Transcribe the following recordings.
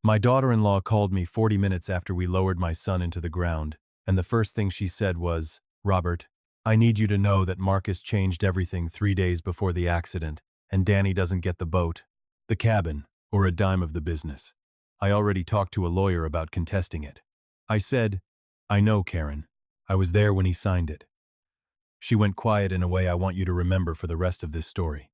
My daughter-in-law called me 40 minutes after we lowered my son into the ground, and the first thing she said was, "Robert, I need you to know that Marcus changed everything 3 days before the accident, and Danny doesn't get the boat, the cabin, or a dime of the business. I already talked to a lawyer about contesting it." I said, "I know, Karen. I was there when he signed it." She went quiet in a way I want you to remember for the rest of this story,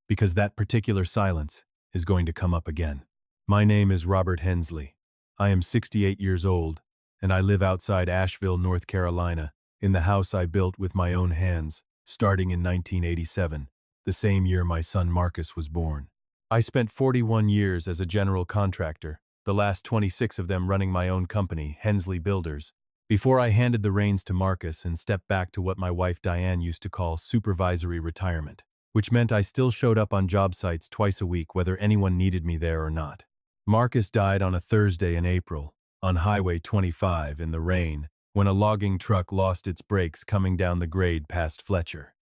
because that particular silence is going to come up again. My name is Robert Hensley. I am 68 years old, and I live outside Asheville, North Carolina, in the house I built with my own hands, starting in 1987, the same year my son Marcus was born. I spent 41 years as a general contractor, the last 26 of them running my own company, Hensley Builders, before I handed the reins to Marcus and stepped back to what my wife Diane used to call supervisory retirement, which meant I still showed up on job sites twice a week whether anyone needed me there or not. Marcus died on a Thursday in April, on Highway 25 in the rain, when a logging truck lost its brakes coming down the grade past Fletcher.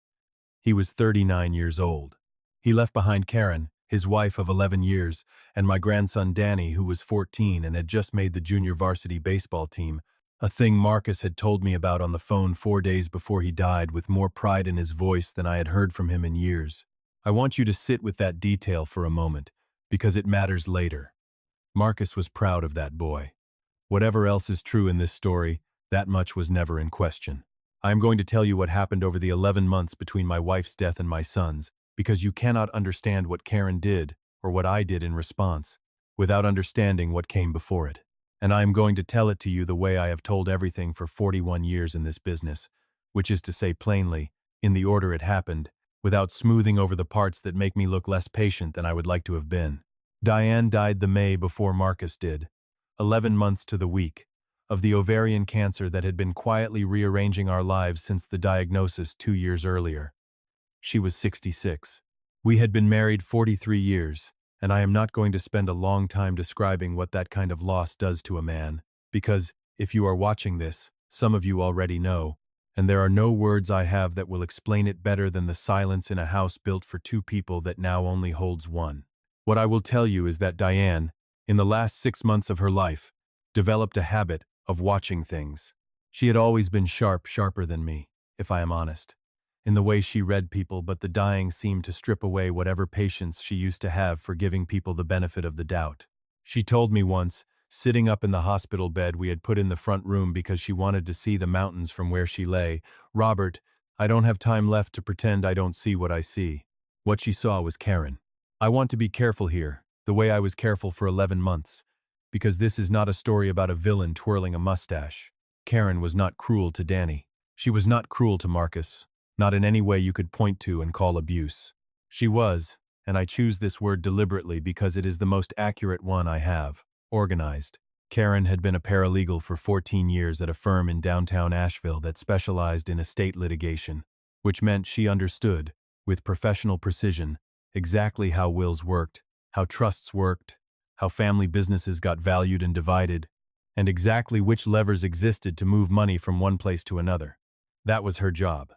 He was 39 years old. He left behind Karen, his wife of 11 years, and my grandson Danny, who was 14 and had just made the junior varsity baseball team, a thing Marcus had told me about on the phone 4 days before he died with more pride in his voice than I had heard from him in years. I want you to sit with that detail for a moment, because it matters later. Marcus was proud of that boy. Whatever else is true in this story, that much was never in question. I am going to tell you what happened over the 11 months between my wife's death and my son's, because you cannot understand what Karen did, or what I did in response, without understanding what came before it. And I am going to tell it to you the way I have told everything for 41 years in this business, which is to say plainly, in the order it happened, without smoothing over the parts that make me look less patient than I would like to have been. Diane died the May before Marcus did, 11 months to the week, of the ovarian cancer that had been quietly rearranging our lives since the diagnosis 2 years earlier. She was 66. We had been married 43 years, and I am not going to spend a long time describing what that kind of loss does to a man, because, if you are watching this, some of you already know, and there are no words I have that will explain it better than the silence in a house built for two people that now only holds one. What I will tell you is that Diane, in the last 6 months of her life, developed a habit of watching things. She had always been sharper than me, if I am honest, in the way she read people, but the dying seemed to strip away whatever patience she used to have for giving people the benefit of the doubt. She told me once, sitting up in the hospital bed we had put in the front room because she wanted to see the mountains from where she lay, "Robert, I don't have time left to pretend I don't see what I see." What she saw was Karen. I want to be careful here, the way I was careful for 11 months, because this is not a story about a villain twirling a mustache. Karen was not cruel to Danny. She was not cruel to Marcus. Not in any way you could point to and call abuse. She was, and I choose this word deliberately because it is the most accurate one I have, organized. Karen had been a paralegal for 14 years at a firm in downtown Asheville that specialized in estate litigation, which meant she understood, with professional precision, exactly how wills worked, how trusts worked, how family businesses got valued and divided, and exactly which levers existed to move money from one place to another. That was her job.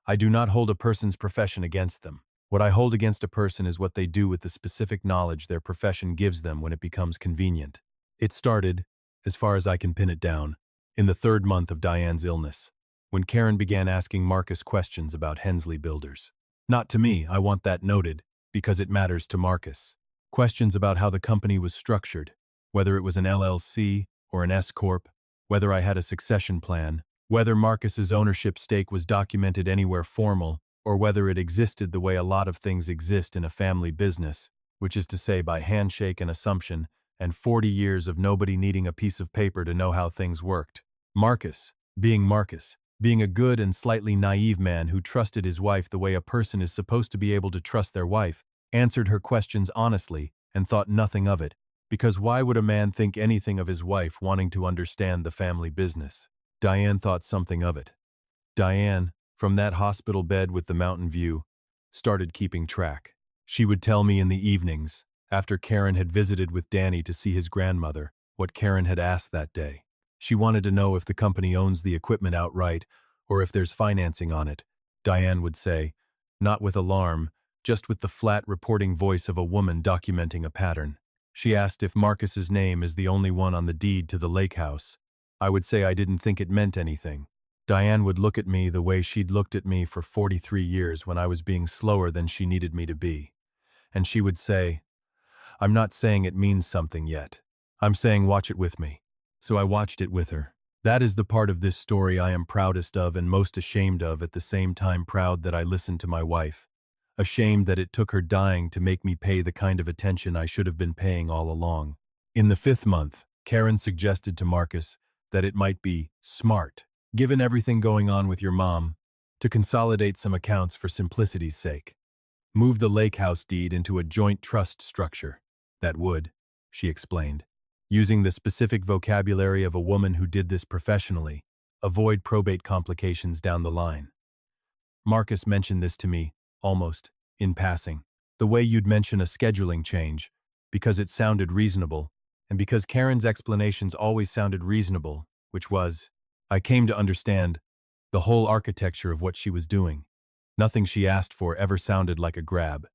I do not hold a person's profession against them. What I hold against a person is what they do with the specific knowledge their profession gives them when it becomes convenient. It started, as far as I can pin it down, in the 3rd month of Diane's illness, when Karen began asking Marcus questions about Hensley Builders. Not to me, I want that noted, because it matters to Marcus. Questions about how the company was structured, whether it was an LLC or an S-corp, whether I had a succession plan, whether Marcus's ownership stake was documented anywhere formal, or whether it existed the way a lot of things exist in a family business, which is to say by handshake and assumption, and 40 years of nobody needing a piece of paper to know how things worked. Marcus, being a good and slightly naive man who trusted his wife the way a person is supposed to be able to trust their wife, answered her questions honestly and thought nothing of it, because why would a man think anything of his wife wanting to understand the family business? Diane thought something of it. Diane, from that hospital bed with the mountain view, started keeping track. She would tell me in the evenings, after Karen had visited with Danny to see his grandmother, what Karen had asked that day. She wanted to know if the company owns the equipment outright, or if there's financing on it. Diane would say, not with alarm, just with the flat reporting voice of a woman documenting a pattern. She asked if Marcus's name is the only one on the deed to the lake house. I would say I didn't think it meant anything. Diane would look at me the way she'd looked at me for 43 years when I was being slower than she needed me to be. And she would say, "I'm not saying it means something yet. I'm saying watch it with me." So I watched it with her. That is the part of this story I am proudest of and most ashamed of, at the same time proud that I listened to my wife. Ashamed that it took her dying to make me pay the kind of attention I should have been paying all along. In the 5th month, Karen suggested to Marcus that it might be smart, given everything going on with your mom, to consolidate some accounts for simplicity's sake. Move the lake house deed into a joint trust structure. That would, she explained, using the specific vocabulary of a woman who did this professionally, avoid probate complications down the line. Marcus mentioned this to me, almost in passing, the way you'd mention a scheduling change, because it sounded reasonable, and because Karen's explanations always sounded reasonable, which was, I came to understand, the whole architecture of what she was doing. Nothing she asked for ever sounded like a grab.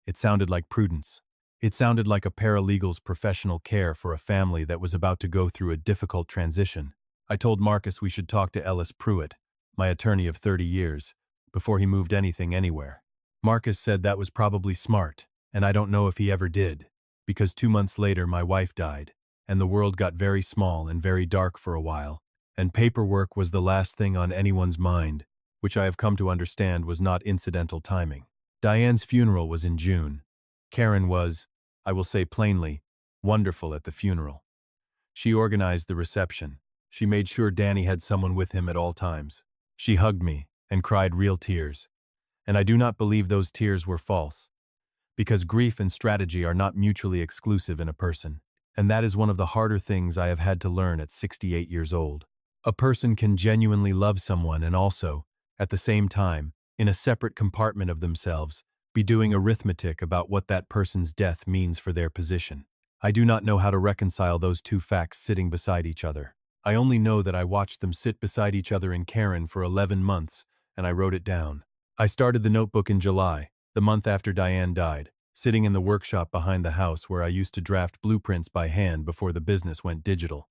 It sounded like prudence. It sounded like a paralegal's professional care for a family that was about to go through a difficult transition. I told Marcus we should talk to Ellis Pruitt, my attorney of 30 years, before he moved anything anywhere. Marcus said that was probably smart, and I don't know if he ever did, because 2 months later my wife died, and the world got very small and very dark for a while, and paperwork was the last thing on anyone's mind, which I have come to understand was not incidental timing. Diane's funeral was in June. Karen was, I will say plainly, wonderful at the funeral. She organized the reception. She made sure Danny had someone with him at all times. She hugged me and cried real tears. And I do not believe those tears were false, because grief and strategy are not mutually exclusive in a person. And that is one of the harder things I have had to learn at 68 years old. A person can genuinely love someone and also, at the same time, in a separate compartment of themselves, be doing arithmetic about what that person's death means for their position. I do not know how to reconcile those two facts sitting beside each other. I only know that I watched them sit beside each other in Karen for 11 months, and I wrote it down. I started the notebook in July, the month after Diane died, sitting in the workshop behind the house where I used to draft blueprints by hand before the business went digital.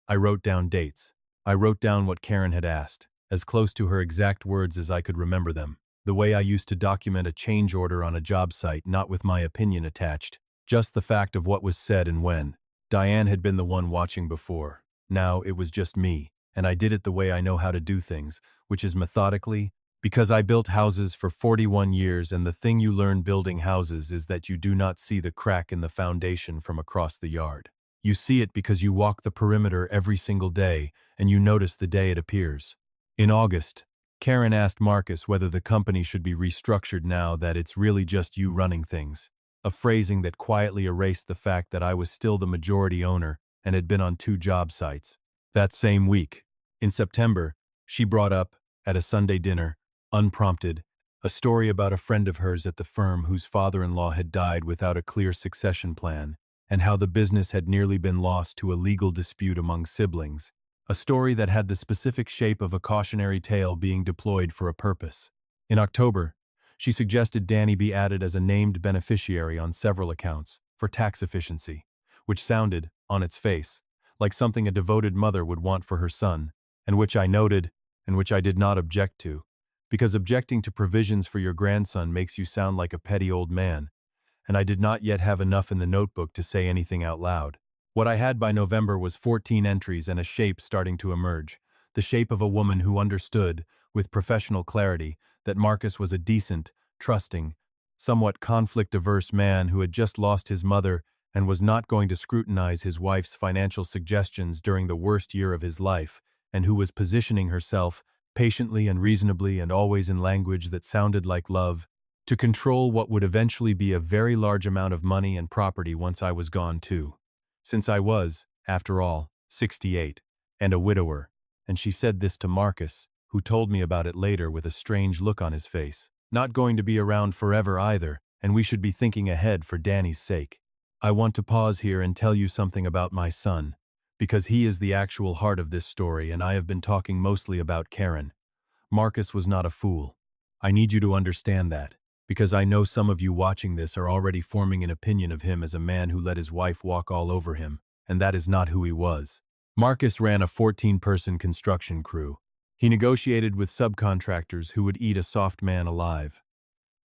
I wrote down dates. I wrote down what Karen had asked, as close to her exact words as I could remember them. The way I used to document a change order on a job site, not with my opinion attached, just the fact of what was said and when. Diane had been the one watching before. Now it was just me, and I did it the way I know how to do things, which is methodically, because I built houses for 41 years, and the thing you learn building houses is that you do not see the crack in the foundation from across the yard. You see it because you walk the perimeter every single day, and you notice the day it appears. In August, Karen asked Marcus whether the company should be restructured now that it's really just you running things, a phrasing that quietly erased the fact that I was still the majority owner and had been on 2 job sites. That same week, in September, she brought up, at a Sunday dinner, unprompted, a story about a friend of hers at the firm whose father-in-law had died without a clear succession plan, and how the business had nearly been lost to a legal dispute among siblings. A story that had the specific shape of a cautionary tale being deployed for a purpose. In October, she suggested Danny be added as a named beneficiary on several accounts, for tax efficiency, which sounded, on its face, like something a devoted mother would want for her son, and which I noted, and which I did not object to, because objecting to provisions for your grandson makes you sound like a petty old man, and I did not yet have enough in the notebook to say anything out loud. What I had by November was 14 entries and a shape starting to emerge, the shape of a woman who understood, with professional clarity, that Marcus was a decent, trusting, somewhat conflict-averse man who had just lost his mother and was not going to scrutinize his wife's financial suggestions during the worst year of his life, and who was positioning herself, patiently and reasonably and always in language that sounded like love, to control what would eventually be a very large amount of money and property once I was gone too. Since I was, after all, 68, and a widower, and she said this to Marcus, who told me about it later with a strange look on his face. Not going to be around forever either, and we should be thinking ahead for Danny's sake. I want to pause here and tell you something about my son, because he is the actual heart of this story and I have been talking mostly about Karen. Marcus was not a fool. I need you to understand that. because I know some of you watching this are already forming an opinion of him as a man who let his wife walk all over him, and that is not who he was. Marcus ran a 14-person construction crew. He negotiated with subcontractors who would eat a soft man alive.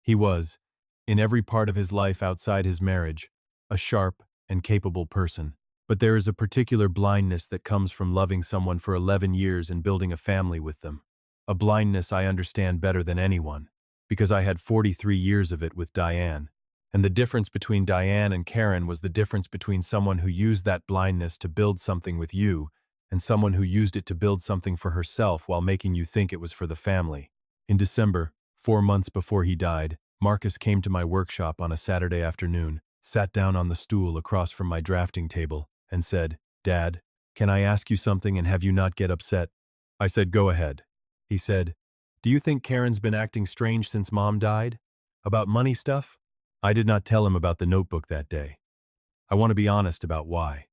He was, in every part of his life outside his marriage, a sharp and capable person. But there is a particular blindness that comes from loving someone for 11 years and building a family with them. A blindness I understand better than anyone, because I had 43 years of it with Diane. And the difference between Diane and Karen was the difference between someone who used that blindness to build something with you and someone who used it to build something for herself while making you think it was for the family. In December, 4 months before he died, Marcus came to my workshop on a Saturday afternoon, sat down on the stool across from my drafting table, and said, "Dad, can I ask you something and have you not get upset?" I said, "Go ahead." He said, "Do you think Karen's been acting strange since Mom died? About money stuff?" I did not tell him about the notebook that day. I want to be honest about why.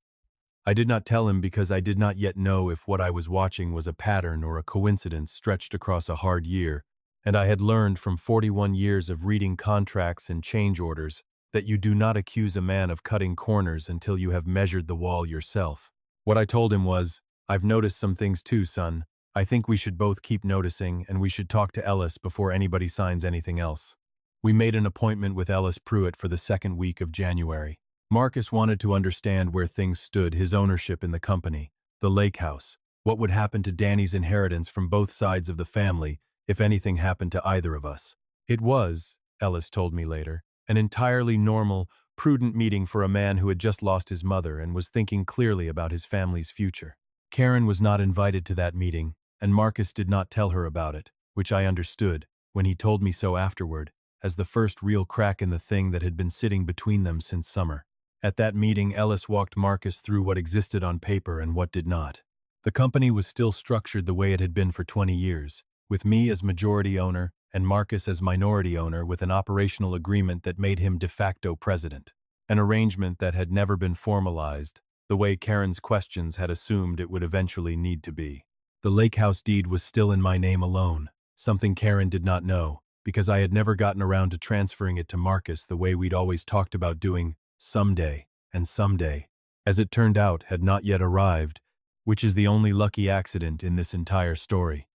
I did not tell him because I did not yet know if what I was watching was a pattern or a coincidence stretched across a hard year, and I had learned from 41 years of reading contracts and change orders that you do not accuse a man of cutting corners until you have measured the wall yourself. What I told him was, "I've noticed some things too, son. I think we should both keep noticing, and we should talk to Ellis before anybody signs anything else." We made an appointment with Ellis Pruitt for the second week of January. Marcus wanted to understand where things stood, his ownership in the company, the lake house, what would happen to Danny's inheritance from both sides of the family if anything happened to either of us. It was, Ellis told me later, an entirely normal, prudent meeting for a man who had just lost his mother and was thinking clearly about his family's future. Karen was not invited to that meeting, and Marcus did not tell her about it, which I understood, when he told me so afterward, as the first real crack in the thing that had been sitting between them since summer. At that meeting, Ellis walked Marcus through what existed on paper and what did not. The company was still structured the way it had been for 20 years, with me as majority owner and Marcus as minority owner, with an operational agreement that made him de facto president. An arrangement that had never been formalized, the way Karen's questions had assumed it would eventually need to be. The lake house deed was still in my name alone, something Karen did not know, because I had never gotten around to transferring it to Marcus the way we'd always talked about doing, someday, and someday, as it turned out, had not yet arrived, which is the only lucky accident in this entire story.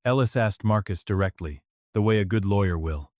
Ellis asked Marcus directly, the way a good lawyer will,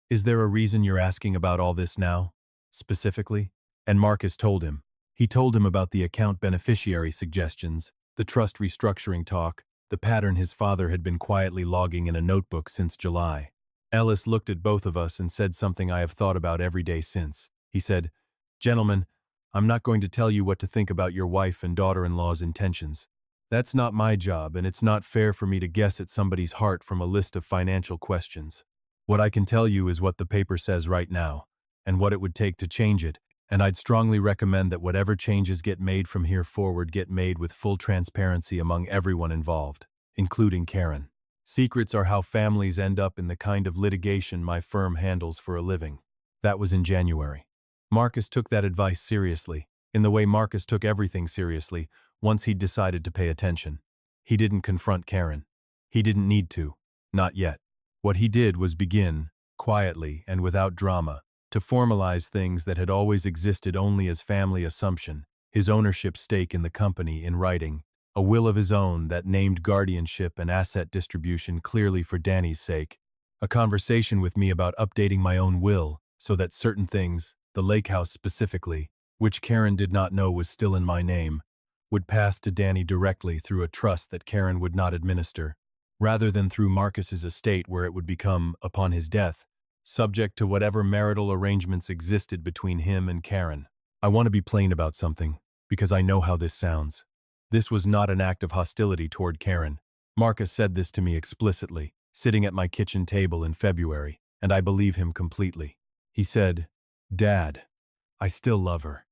"Is there a reason you're asking about all this now, specifically?" And Marcus told him. He told him about the account beneficiary suggestions, the trust restructuring talk, the pattern his father had been quietly logging in a notebook since July. Ellis looked at both of us and said something I have thought about every day since. He said, "Gentlemen, I'm not going to tell you what to think about your wife and daughter-in-law's intentions. That's not my job, and it's not fair for me to guess at somebody's heart from a list of financial questions. What I can tell you is what the paper says right now, and what it would take to change it, and I'd strongly recommend that whatever changes get made from here forward get made with full transparency among everyone involved, including Karen. Secrets are how families end up in the kind of litigation my firm handles for a living." That was in January. Marcus took that advice seriously, in the way Marcus took everything seriously, once he'd decided to pay attention. He didn't confront Karen. He didn't need to. Not yet. What he did was begin, quietly and without drama, to formalize things that had always existed only as family assumption, his ownership stake in the company in writing, a will of his own that named guardianship and asset distribution clearly for Danny's sake, a conversation with me about updating my own will so that certain things, the lake house specifically, which Karen did not know was still in my name, would pass to Danny directly through a trust that Karen would not administer, rather than through Marcus's estate where it would become, upon his death, subject to whatever marital arrangements existed between him and Karen. I want to be plain about something, because I know how this sounds. This was not an act of hostility toward Karen. Marcus said this to me explicitly, sitting at my kitchen table in February, and I believe him completely. He said, "Dad, I still love her.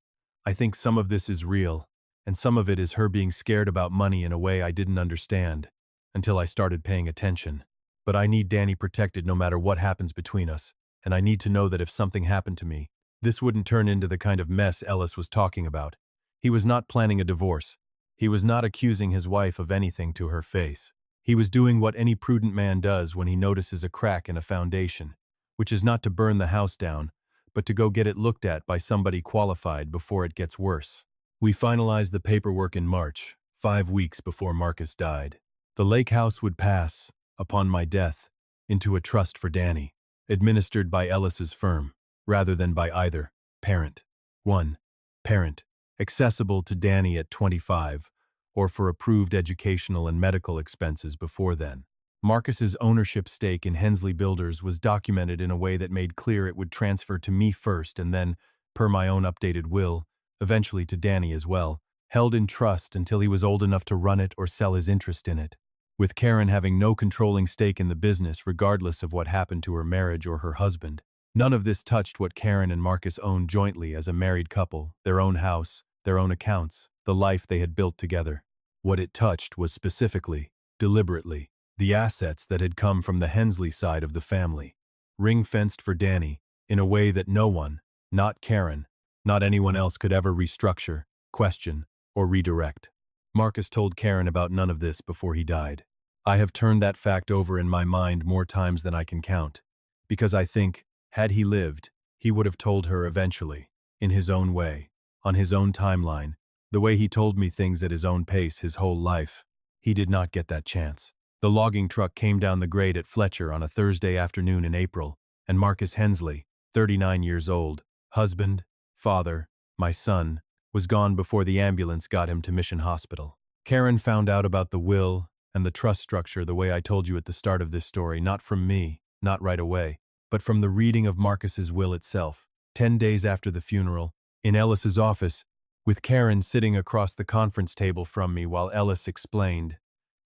I think some of this is real, and some of it is her being scared about money in a way I didn't understand, until I started paying attention. But I need Danny protected no matter what happens between us, and I need to know that if something happened to me, this wouldn't turn into the kind of mess Ellis was talking about. He was not planning a divorce. He was not accusing his wife of anything to her face. He was doing what any prudent man does when he notices a crack in a foundation, which is not to burn the house down, but to go get it looked at by somebody qualified before it gets worse. We finalized the paperwork in March, 5 weeks before Marcus died. The lake house would pass, upon my death, into a trust for Danny, administered by Ellis's firm, rather than by either parent. 1. Parent, accessible to Danny at 25, or for approved educational and medical expenses before then. Marcus's ownership stake in Hensley Builders was documented in a way that made clear it would transfer to me first and then, per my own updated will, eventually to Danny as well, held in trust until he was old enough to run it or sell his interest in it, with Karen having no controlling stake in the business regardless of what happened to her marriage or her husband. None of this touched what Karen and Marcus owned jointly as a married couple, their own house, their own accounts, the life they had built together. What it touched was specifically, deliberately, the assets that had come from the Hensley side of the family, ring-fenced for Danny, in a way that no one, not Karen, not anyone else could ever restructure, question, or redirect. Marcus told Karen about none of this before he died. I have turned that fact over in my mind more times than I can count, because I think, had he lived, he would have told her eventually, in his own way, on his own timeline, the way he told me things at his own pace his whole life. He did not get that chance. The logging truck came down the grade at Fletcher on a Thursday afternoon in April, and Marcus Hensley, 39 years old, husband, father, my son, was gone before the ambulance got him to Mission Hospital. Karen found out about the will and the trust structure the way I told you at the start of this story, not from me, not right away, but from the reading of Marcus's will itself, 10 days after the funeral, in Ellis's office, with Karen sitting across the conference table from me while Ellis explained,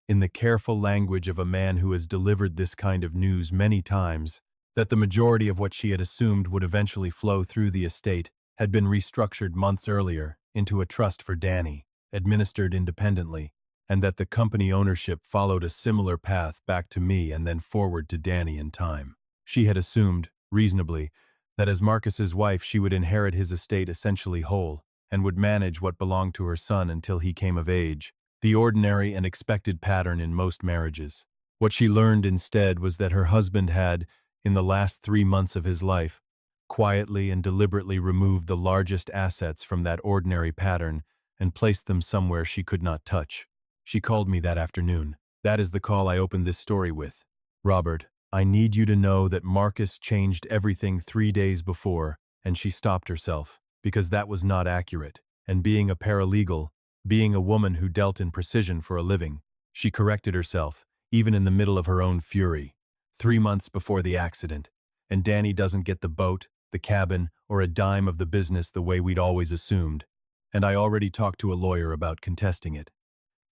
in the careful language of a man who has delivered this kind of news many times, that the majority of what she had assumed would eventually flow through the estate had been restructured months earlier into a trust for Danny, administered independently, and that the company ownership followed a similar path back to me and then forward to Danny in time. She had assumed, reasonably, that as Marcus's wife she would inherit his estate essentially whole, and would manage what belonged to her son until he came of age, the ordinary and expected pattern in most marriages. What she learned instead was that her husband had, in the last 3 months of his life, quietly and deliberately removed the largest assets from that ordinary pattern and placed them somewhere she could not touch. She called me that afternoon. That is the call I opened this story with. Robert, I need you to know that Marcus changed everything 3 days before, and she stopped herself, because that was not accurate, and being a paralegal, being a woman who dealt in precision for a living, she corrected herself, even in the middle of her own fury. 3 months before the accident, and Danny doesn't get the boat, the cabin, or a dime of the business the way we'd always assumed, and I already talked to a lawyer about contesting it.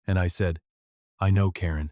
And I said, I know, Karen.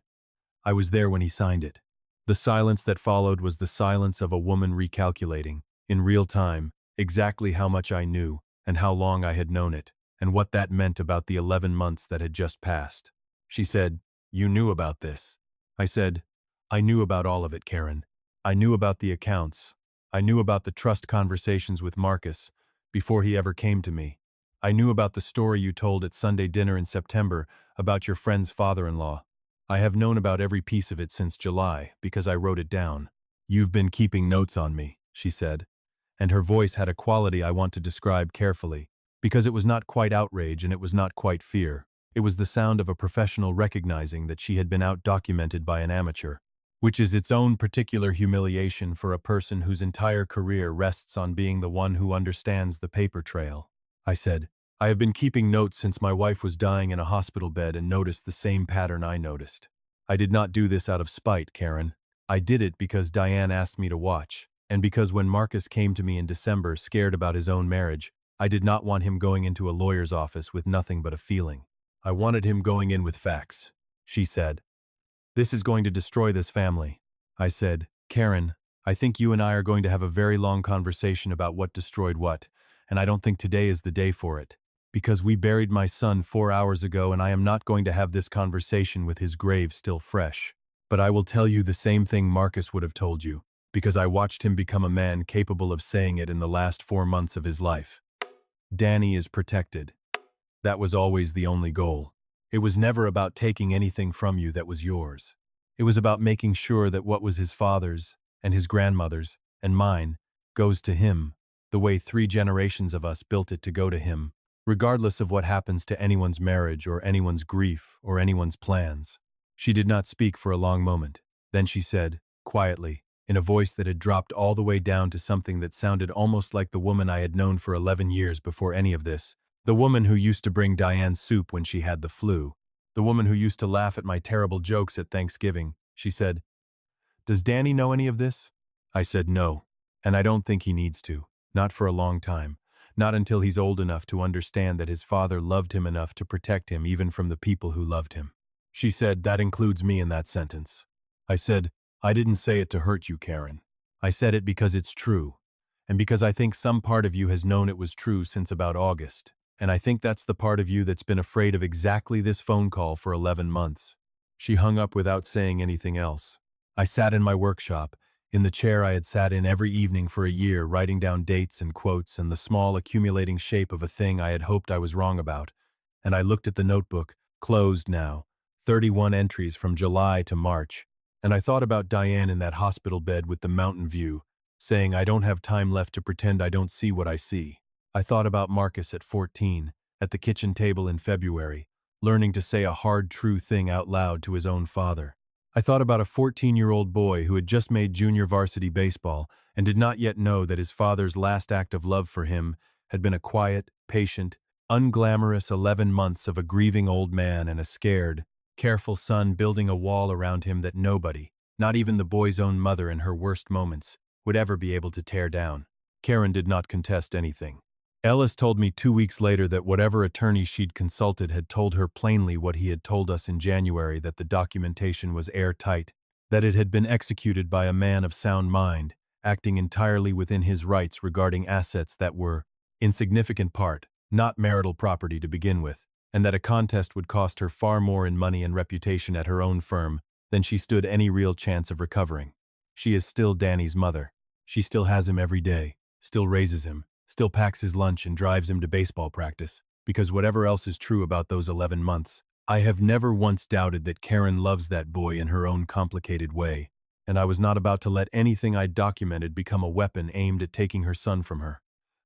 I was there when he signed it. The silence that followed was the silence of a woman recalculating, in real time, exactly how much I knew, and how long I had known it, and what that meant about the 11 months that had just passed. She said, You knew about this. I said, I knew about all of it, Karen. I knew about the accounts. I knew about the trust conversations with Marcus, before he ever came to me. I knew about the story you told at Sunday dinner in September about your friend's father-in-law. I have known about every piece of it since July, because I wrote it down. You've been keeping notes on me, she said, and her voice had a quality I want to describe carefully, because it was not quite outrage and it was not quite fear. It was the sound of a professional recognizing that she had been out-documented by an amateur, which is its own particular humiliation for a person whose entire career rests on being the one who understands the paper trail. I said, I have been keeping notes since my wife was dying in a hospital bed and noticed the same pattern I noticed. I did not do this out of spite, Karen. I did it because Diane asked me to watch, and because when Marcus came to me in December scared about his own marriage, I did not want him going into a lawyer's office with nothing but a feeling. I wanted him going in with facts. She said, This is going to destroy this family. I said, Karen, I think you and I are going to have a very long conversation about what destroyed what, and I don't think today is the day for it. Because we buried my son 4 hours ago and I am not going to have this conversation with his grave still fresh. But I will tell you the same thing Marcus would have told you, because I watched him become a man capable of saying it in the last 4 months of his life. Danny is protected. That was always the only goal. It was never about taking anything from you that was yours. It was about making sure that what was his father's, and his grandmother's, and mine, goes to him, the way 3 generations of us built it to go to him, regardless of what happens to anyone's marriage or anyone's grief or anyone's plans. She did not speak for a long moment. Then she said, quietly, in a voice that had dropped all the way down to something that sounded almost like the woman I had known for 11 years before any of this, the woman who used to bring Diane soup when she had the flu, the woman who used to laugh at my terrible jokes at Thanksgiving. She said, "Does Danny know any of this?" I said no, and I don't think he needs to, not for a long time, not until he's old enough to understand that his father loved him enough to protect him even from the people who loved him. She said, "That includes me in that sentence." I said, "I didn't say it to hurt you, Karen. I said it because it's true, and because I think some part of you has known it was true since about August, and I think that's the part of you that's been afraid of exactly this phone call for 11 months. She hung up without saying anything else. I sat in my workshop, in the chair I had sat in every evening for a year, writing down dates and quotes and the small accumulating shape of a thing I had hoped I was wrong about, and I looked at the notebook, closed now, 31 entries from July to March, and I thought about Diane in that hospital bed with the mountain view, saying I don't have time left to pretend I don't see what I see. I thought about Marcus at 14, at the kitchen table in February, learning to say a hard, true thing out loud to his own father. I thought about a 14-year-old boy who had just made junior varsity baseball and did not yet know that his father's last act of love for him had been a quiet, patient, unglamorous 11 months of a grieving old man and a scared, careful son building a wall around him that nobody, not even the boy's own mother in her worst moments, would ever be able to tear down. Karen did not contest anything. Ellis told me 2 weeks later that whatever attorney she'd consulted had told her plainly what he had told us in January, that the documentation was airtight, that it had been executed by a man of sound mind, acting entirely within his rights regarding assets that were, in significant part, not marital property to begin with, and that a contest would cost her far more in money and reputation at her own firm than she stood any real chance of recovering. She is still Danny's mother. She still has him every day, still raises him, still packs his lunch and drives him to baseball practice, because whatever else is true about those 11 months, I have never once doubted that Karen loves that boy in her own complicated way, and I was not about to let anything I documented become a weapon aimed at taking her son from her.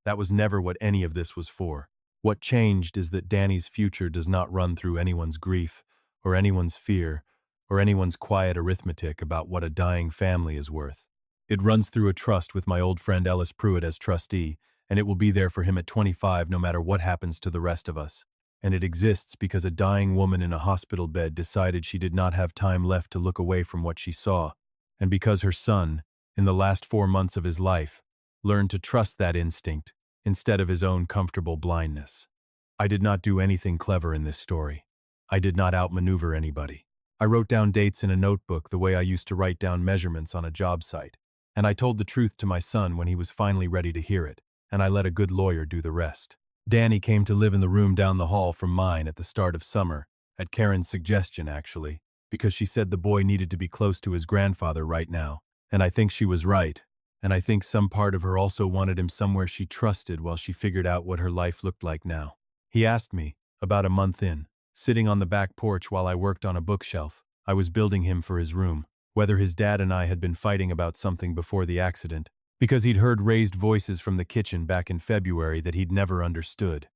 That was never what any of this was for. What changed is that Danny's future does not run through anyone's grief, or anyone's fear, or anyone's quiet arithmetic about what a dying family is worth. It runs through a trust with my old friend Ellis Pruitt as trustee, and it will be there for him at 25 no matter what happens to the rest of us. And it exists because a dying woman in a hospital bed decided she did not have time left to look away from what she saw, and because her son, in the last 4 months of his life, learned to trust that instinct instead of his own comfortable blindness. I did not do anything clever in this story. I did not outmaneuver anybody. I wrote down dates in a notebook the way I used to write down measurements on a job site, and I told the truth to my son when he was finally ready to hear it, and I let a good lawyer do the rest. Danny came to live in the room down the hall from mine at the start of summer, at Karen's suggestion actually, because she said the boy needed to be close to his grandfather right now, and I think she was right, and I think some part of her also wanted him somewhere she trusted while she figured out what her life looked like now. He asked me, about a month in, sitting on the back porch while I worked on a bookshelf I was building him for his room, whether his dad and I had been fighting about something before the accident, because he'd heard raised voices from the kitchen back in February that he'd never understood.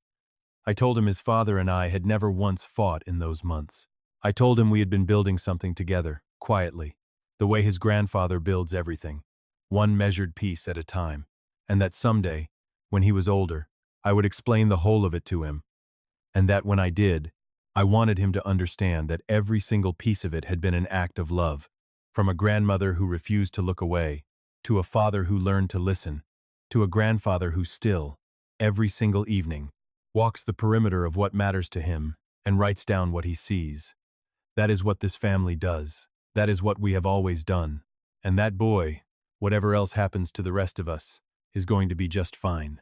I told him his father and I had never once fought in those months. I told him we had been building something together, quietly, the way his grandfather builds everything, one measured piece at a time, and that someday, when he was older, I would explain the whole of it to him, and that when I did, I wanted him to understand that every single piece of it had been an act of love, from a grandmother who refused to look away, to a father who learned to listen, to a grandfather who still, every single evening, walks the perimeter of what matters to him and writes down what he sees. That is what this family does. That is what we have always done. And that boy, whatever else happens to the rest of us, is going to be just fine.